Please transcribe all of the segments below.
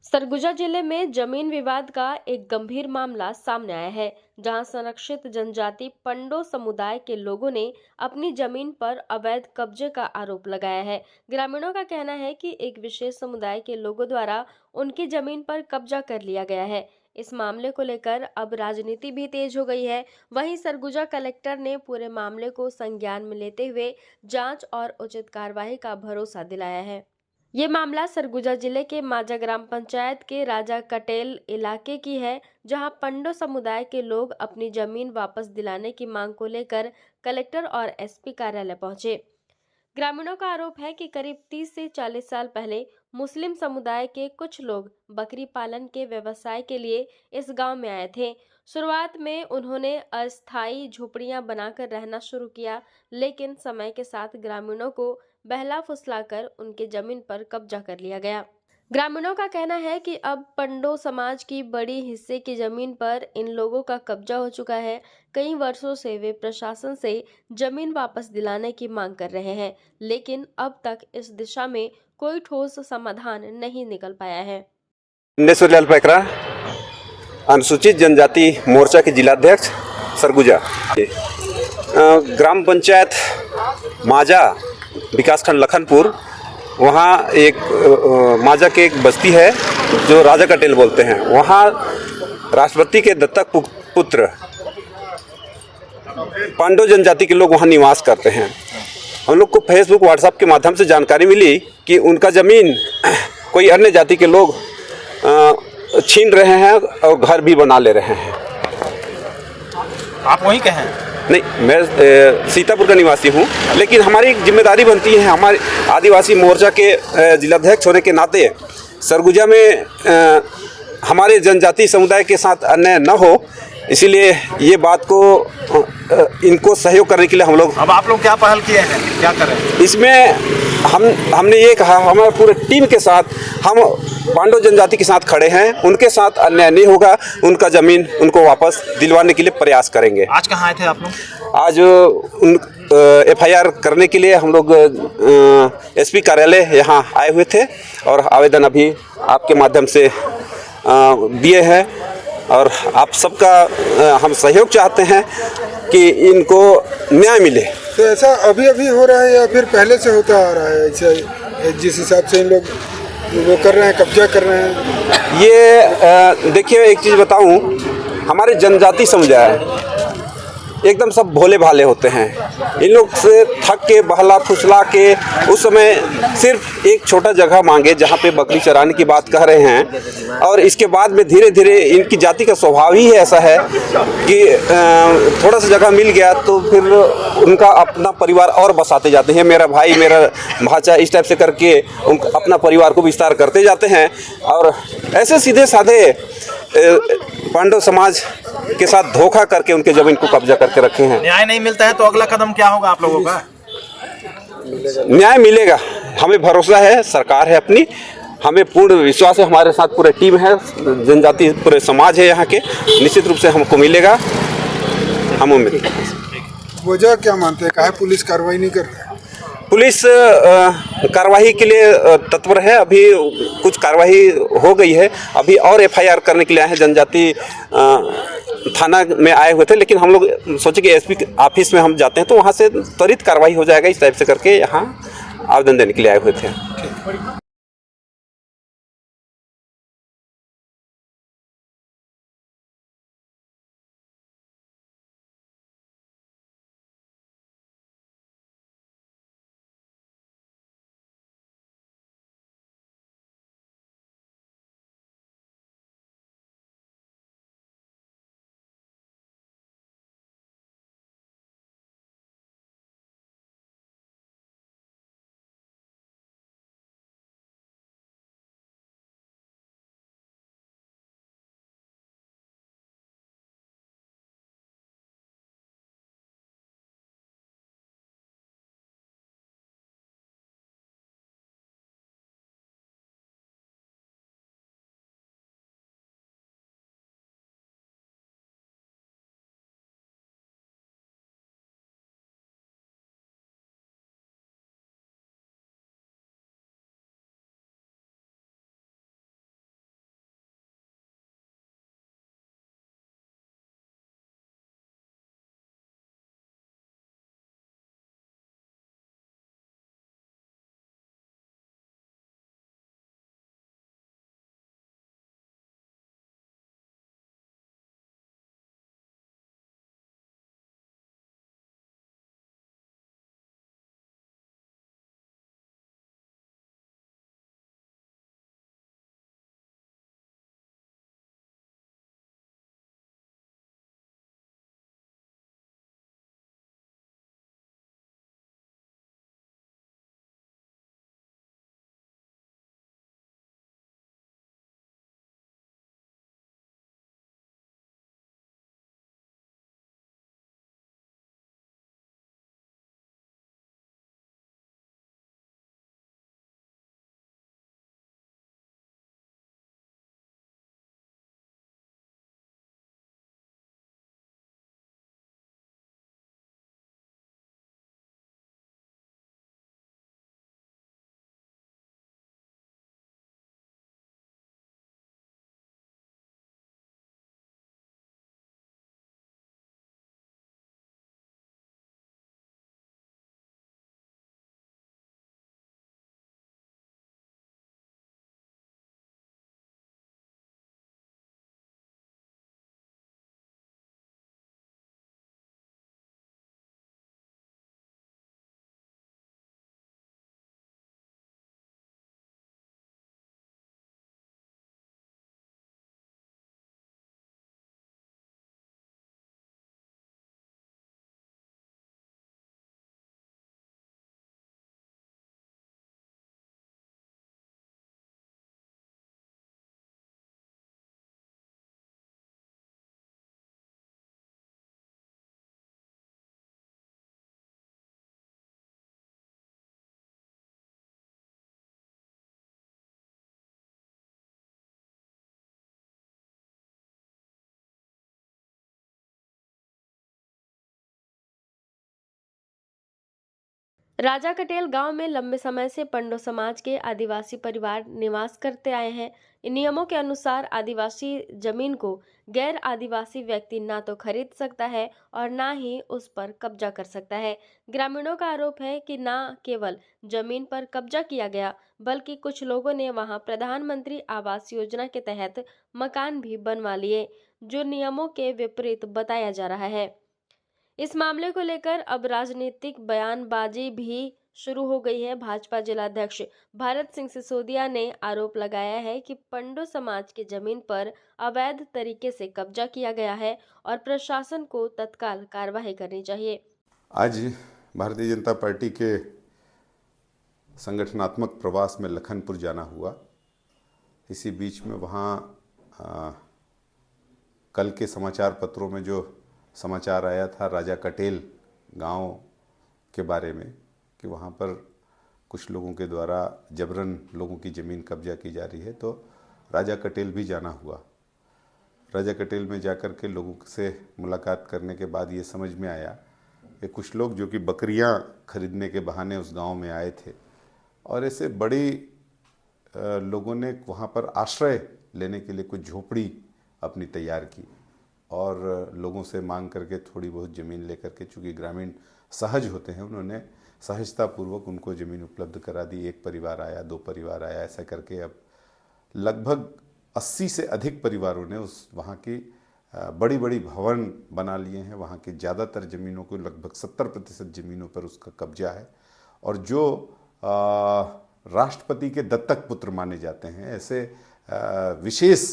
सरगुजा जिले में जमीन विवाद का एक गंभीर मामला सामने आया है, जहां संरक्षित जनजाति पंडो समुदाय के लोगों ने अपनी जमीन पर अवैध कब्जे का आरोप लगाया है। ग्रामीणों का कहना है कि एक विशेष समुदाय के लोगों द्वारा उनकी जमीन पर कब्जा कर लिया गया है। इस मामले को लेकर अब राजनीति भी तेज हो गई है। वहीं सरगुजा कलेक्टर ने पूरे मामले को संज्ञान में लेते हुए जांच और उचित कार्रवाई का भरोसा दिलाया है। ये मामला सरगुजा जिले के माजा ग्राम पंचायत के राजा कटेल इलाके की है, जहां पंडो समुदाय के लोग अपनी जमीन वापस दिलाने की मांग को लेकर कलेक्टर और एसपी कार्यालय पहुंचे। ग्रामीणों का आरोप है कि करीब 30 से 40 साल पहले मुस्लिम समुदाय के कुछ लोग बकरी पालन के व्यवसाय के लिए इस गांव में आए थे। शुरुआत में उन्होंने अस्थायी झोपड़ियां बनाकर रहना शुरू किया, लेकिन समय के साथ ग्रामीणों को बहला फुसलाकर उनके जमीन पर कब्जा कर लिया गया। ग्रामीणों का कहना है कि अब पंडो समाज की बड़ी हिस्से की जमीन पर इन लोगों का कब्जा हो चुका है। कई वर्षों से वे प्रशासन से जमीन वापस दिलाने की मांग कर रहे हैं, लेकिन अब तक इस दिशा में कोई ठोस समाधान नहीं निकल पाया है। लाल पैकरा, अनुसूचित जनजाति मोर्चा के जिलाध्यक्ष सरगुजा। ग्राम पंचायत माजा विकासखंड लखनपुर, वहाँ एक माजा के एक बस्ती है जो राजा कटेल बोलते हैं। वहाँ राष्ट्रपति के दत्तक पुत्र पांडव जनजाति के लोग वहाँ निवास करते हैं। हम लोग को फेसबुक व्हाट्सएप के माध्यम से जानकारी मिली कि उनका ज़मीन कोई अन्य जाति के लोग छीन रहे हैं और घर भी बना ले रहे हैं। आप वहीं के हैं? नहीं, मैं सीतापुर का निवासी हूँ, लेकिन हमारी एक जिम्मेदारी बनती है हमारे आदिवासी मोर्चा के जिलाध्यक्ष होने के नाते सरगुजा में हमारे जनजाति समुदाय के साथ अन्याय न हो, इसीलिए ये बात को इनको सहयोग करने के लिए हम लोग। अब आप लोग क्या पहल किए हैं, क्या करें इसमें? हमने ये कहा, हमारे पूरे टीम के साथ हम पांडव जनजाति के साथ खड़े हैं। उनके साथ अन्याय नहीं होगा, उनका ज़मीन उनको वापस दिलवाने के लिए प्रयास करेंगे। आज कहाँ आए थे आप लोग? आज एफआईआर करने के लिए हम लोग एसपी कार्यालय यहाँ आए हुए थे और आवेदन अभी आपके माध्यम से दिए हैं और आप सबका हम सहयोग चाहते हैं कि इनको न्याय मिले। तो ऐसा अभी अभी हो रहा है या फिर पहले से होता आ रहा है? ऐसा जिस हिसाब से इन लोग वो कर रहे हैं, कब्जा कर रहे हैं। ये देखिए, एक चीज़ बताऊं, हमारे जनजाति समुदाय एकदम सब भोले भाले होते हैं। इन लोग से थक के बहला फुसला के उस समय सिर्फ एक छोटा जगह मांगे जहाँ पे बकरी चराने की बात कह रहे हैं, और इसके बाद में धीरे धीरे इनकी जाति का स्वभाव ही ऐसा है कि थोड़ा सा जगह मिल गया तो फिर उनका अपना परिवार और बसाते जाते हैं। मेरा भाई, मेरा भाचा, इस टाइप से करके उनका अपना परिवार को विस्तार करते जाते हैं और ऐसे सीधे साधे पांडव समाज के साथ धोखा करके उनके जमीन को कब्जा करके रखे हैं। न्याय नहीं मिलता है तो अगला कदम क्या होगा आप लोगों का? न्याय मिलेगा, हमें भरोसा है, सरकार है अपनी, हमें पूर्ण विश्वास है, हमारे साथ पूरे टीम है, जनजाति पूरे समाज है यहाँ के, निश्चित रूप से हमको मिलेगा, हम उम्मीद करते हैं। वजह क्या मानते हैं, काहे पुलिस कार्रवाई नहीं कर रही है? पुलिस कार्रवाई के लिए तत्पर है। अभी कुछ कार्रवाई हो गई है, अभी और एफआईआर करने के लिए आए हैं। जनजाति थाना में आए हुए थे, लेकिन हम लोग सोचे कि एसपी ऑफिस में हम जाते हैं तो वहाँ से त्वरित कार्रवाई हो जाएगा, इस टाइप से करके यहाँ आवेदन देने के लिए आए हुए थे। राजा कटेल गांव में लंबे समय से पंडो समाज के आदिवासी परिवार निवास करते आए हैं। इन नियमों के अनुसार आदिवासी जमीन को गैर आदिवासी व्यक्ति ना तो खरीद सकता है और ना ही उस पर कब्जा कर सकता है। ग्रामीणों का आरोप है कि ना केवल जमीन पर कब्जा किया गया, बल्कि कुछ लोगों ने वहां प्रधानमंत्री आवास योजना के तहत मकान भी बनवा लिए, जो नियमों के विपरीत बताया जा रहा है। इस मामले को लेकर अब राजनीतिक बयानबाजी भी शुरू हो गई है। भाजपा जिलाध्यक्ष भारत सिंह सिसोदिया ने आरोप लगाया है कि पंडो समाज की जमीन पर अवैध तरीके से कब्जा किया गया है और प्रशासन को तत्काल कार्रवाई करनी चाहिए। आज भारतीय जनता पार्टी के संगठनात्मक प्रवास में लखनपुर जाना हुआ। इसी बीच में वहाँ कल के समाचार पत्रों में जो समाचार आया था राजा कटेल गांव के बारे में कि वहाँ पर कुछ लोगों के द्वारा जबरन लोगों की ज़मीन कब्जा की जा रही है, तो राजा कटेल भी जाना हुआ। राजा कटेल में जाकर के लोगों से मुलाकात करने के बाद ये समझ में आया कि कुछ लोग जो कि बकरियां खरीदने के बहाने उस गांव में आए थे और ऐसे बड़ी लोगों ने वहाँ पर आश्रय लेने के लिए कुछ झोपड़ी अपनी तैयार की और लोगों से मांग करके थोड़ी बहुत ज़मीन लेकर के, चूँकि ग्रामीण सहज होते हैं, उन्होंने सहजतापूर्वक उनको ज़मीन उपलब्ध करा दी। एक परिवार आया, दो परिवार आया, ऐसा करके अब लगभग 80 से अधिक परिवारों ने उस वहाँ की बड़ी बड़ी भवन बना लिए हैं। वहाँ की ज़्यादातर ज़मीनों को, लगभग 70% ज़मीनों पर उसका कब्जा है। और जो राष्ट्रपति के दत्तक पुत्र माने जाते हैं, ऐसे विशेष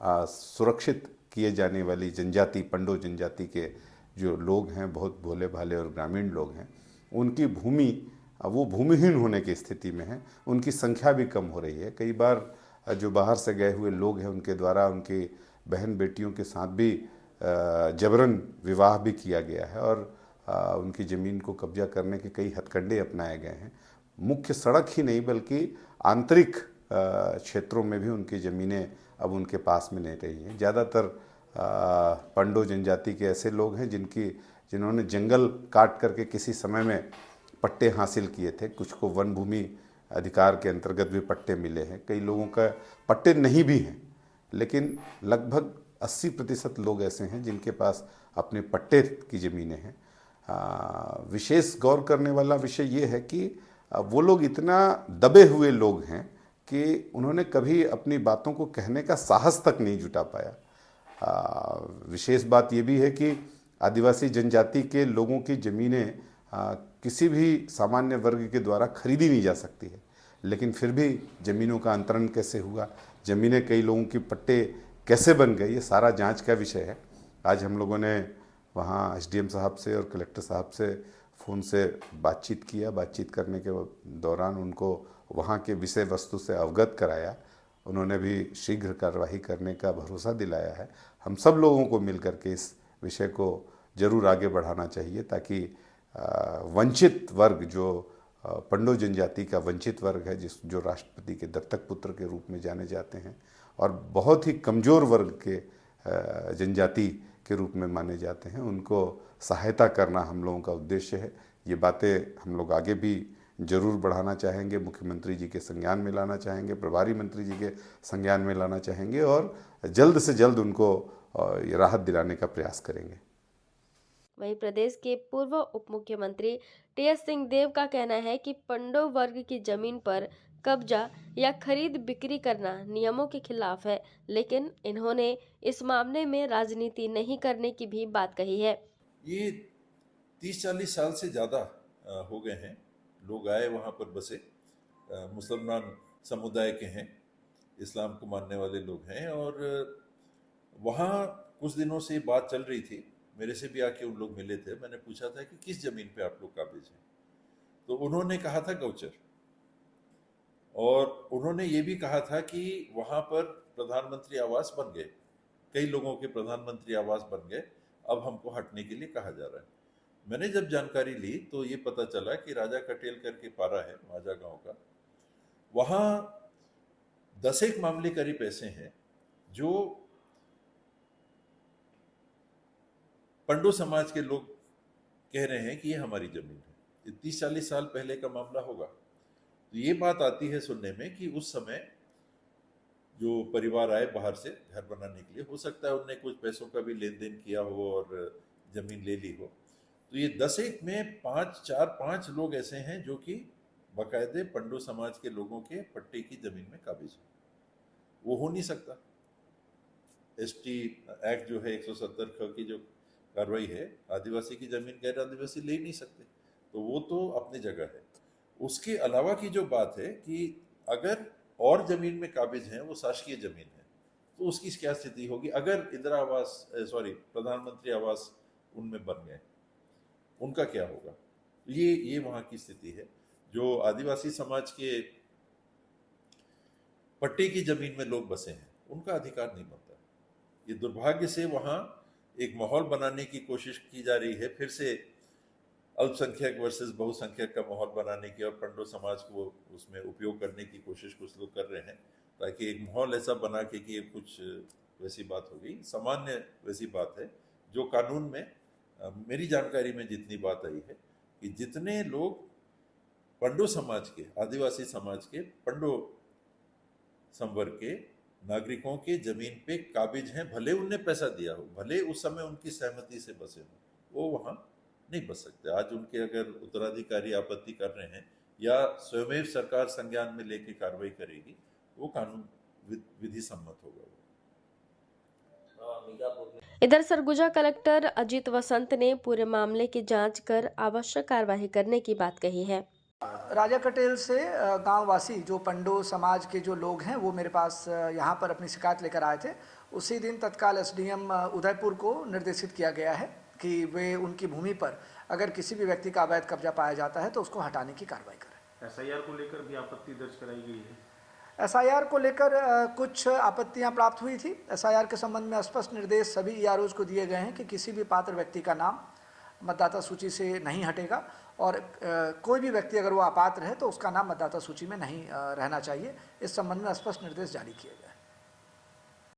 सुरक्षित किए जाने वाली जनजाति, पंडो जनजाति के जो लोग हैं, बहुत भोले भाले और ग्रामीण लोग हैं, उनकी भूमि वो भूमिहीन होने की स्थिति में है। उनकी संख्या भी कम हो रही है। कई बार जो बाहर से गए हुए लोग हैं, उनके द्वारा उनकी बहन बेटियों के साथ भी जबरन विवाह भी किया गया है और उनकी ज़मीन को कब्जा करने के कई हथकंडे अपनाए गए हैं। मुख्य सड़क ही नहीं बल्कि आंतरिक क्षेत्रों में भी उनकी ज़मीनें अब उनके पास में नहीं रही हैं। ज़्यादातर पंडो जनजाति के ऐसे लोग हैं जिन्होंने जंगल काट करके किसी समय में पट्टे हासिल किए थे। कुछ को वन भूमि अधिकार के अंतर्गत भी पट्टे मिले हैं, कई लोगों का पट्टे नहीं भी हैं, लेकिन लगभग 80% लोग ऐसे हैं जिनके पास अपने पट्टे की ज़मीनें हैं। विशेष गौर करने वाला विषय ये है कि वो लोग इतना दबे हुए लोग हैं कि उन्होंने कभी अपनी बातों को कहने का साहस तक नहीं जुटा पाया। विशेष बात ये भी है कि आदिवासी जनजाति के लोगों की ज़मीनें किसी भी सामान्य वर्ग के द्वारा खरीदी नहीं जा सकती है, लेकिन फिर भी ज़मीनों का अंतरण कैसे हुआ, ज़मीनें कई लोगों की पट्टे कैसे बन गई, ये सारा जांच का विषय है। आज हम लोगों ने वहाँ एसडीएम साहब से और कलेक्टर साहब से फ़ोन से बातचीत किया। बातचीत करने के दौरान उनको वहाँ के विषय वस्तु से अवगत कराया। उन्होंने भी शीघ्र कार्रवाई करने का भरोसा दिलाया है। हम सब लोगों को मिलकर के इस विषय को ज़रूर आगे बढ़ाना चाहिए ताकि वंचित वर्ग, जो पंडो जनजाति का वंचित वर्ग है, जो राष्ट्रपति के दत्तक पुत्र के रूप में जाने जाते हैं और बहुत ही कमज़ोर वर्ग के जनजाति के रूप में माने जाते हैं, उनको सहायता करना हम लोगों का उद्देश्य है। ये बातें हम लोग आगे भी जरूर बढ़ाना चाहेंगे, मुख्यमंत्री जी के संज्ञान में लाना चाहेंगे, प्रभारी मंत्री जी के संज्ञान में लाना चाहेंगे और जल्द से जल्द उनको ये राहत दिलाने का प्रयास करेंगे। वहीं प्रदेश के पूर्व उप मुख्यमंत्री टीएस सिंहदेव का कहना है कि पंडो वर्ग की जमीन पर कब्जा या खरीद बिक्री करना नियमों के खिलाफ है, लेकिन इन्होंने इस मामले में राजनीति नहीं करने की भी बात कही है। ये 30-40 साल से ज़्यादा हो गए हैं। लोग आए वहाँ पर बसे, मुसलमान समुदाय के हैं, इस्लाम को मानने वाले लोग हैं और वहाँ कुछ दिनों से बात चल रही थी। मेरे से भी आके उन लोग मिले थे। मैंने पूछा था कि किस ज़मीन पे आप लोग काबिज हैं, तो उन्होंने कहा था गौचर, और उन्होंने ये भी कहा था कि वहाँ पर प्रधानमंत्री आवास बन गए, कई लोगों के प्रधानमंत्री आवास बन गए, अब हमको हटने के लिए कहा जा रहा है। मैंने जब जानकारी ली तो ये पता चला कि राजा कटेल करके पारा है माझा गांव का, वहाँ 10 मामले करीब ऐसे हैं जो पंडो समाज के लोग कह रहे हैं कि ये हमारी जमीन है। 30-40 साल पहले का मामला होगा। तो ये बात आती है सुनने में कि उस समय जो परिवार आए बाहर से घर बनाने के लिए, हो सकता है उनने कुछ पैसों का भी लेन देन किया हो और जमीन ले ली हो। तो ये 10 में 5 लोग ऐसे हैं जो कि बाकायदे पंडो समाज के लोगों के पट्टे की जमीन में काबिज हो। वो हो नहीं सकता। एसटी एक्ट जो है 170 की जो कार्रवाई है, आदिवासी की जमीन गैर आदिवासी ले ही नहीं सकते, तो वो तो अपनी जगह है। उसके अलावा की जो बात है कि अगर और जमीन में काबिज हैं, वो शासकीय जमीन है, तो उसकी क्या स्थिति होगी अगर इंदिरा आवास प्रधानमंत्री आवास उनमें बन गए, उनका क्या होगा? ये वहाँ की स्थिति है। जो आदिवासी समाज के पट्टे की जमीन में लोग बसे हैं, उनका अधिकार नहीं बनता। ये दुर्भाग्य से वहाँ एक माहौल बनाने की कोशिश की जा रही है, फिर से अल्पसंख्यक वर्सेस बहुसंख्यक का माहौल बनाने की, और पंडो समाज को उसमें उपयोग करने की कोशिश कुछ लोग कर रहे हैं, ताकि एक माहौल ऐसा बना के कि कुछ वैसी बात हो गई। सामान्य वैसी बात है जो कानून में मेरी जानकारी में जितनी बात आई है कि जितने लोग पंडो समाज के, आदिवासी समाज के, पंडो संवर्ग के नागरिकों के जमीन पे काबिज हैं, भले उनने पैसा दिया हो, भले उस समय उनकी सहमति से बसे हो, वो वहाँ नहीं बस सकते। आज उनके अगर उत्तराधिकारी आपत्ति कर रहे हैं या स्वयं सरकार संज्ञान में लेके कार्रवाई करेगी, वो कानून विधि सम्मत होगा। इधर सरगुजा कलेक्टर अजीत वसंत ने पूरे मामले की जांच कर आवश्यक कार्यवाही करने की बात कही है। राजा कटेल से गांव वासी जो पंडो समाज के जो लोग हैं वो मेरे पास यहाँ पर अपनी शिकायत लेकर आए थे। उसी दिन तत्काल एसडीएम उदयपुर को निर्देशित किया गया है कि वे उनकी भूमि पर अगर किसी भी व्यक्ति का अवैध कब्जा पाया जाता है तो उसको हटाने की कार्रवाई करें। एसआईआर को लेकर भी आपत्ति दर्ज कराई गई है। एसआईआर को लेकर कुछ आपत्तियां प्राप्त हुई थी। एसआईआर के संबंध में स्पष्ट निर्देश सभी ईआरओज को दिए गए हैं कि किसी भी पात्र व्यक्ति का नाम मतदाता सूची से नहीं हटेगा, और कोई भी व्यक्ति अगर वो अपात्र है तो उसका नाम मतदाता सूची में नहीं रहना चाहिए। इस संबंध में स्पष्ट निर्देश जारी किए गए।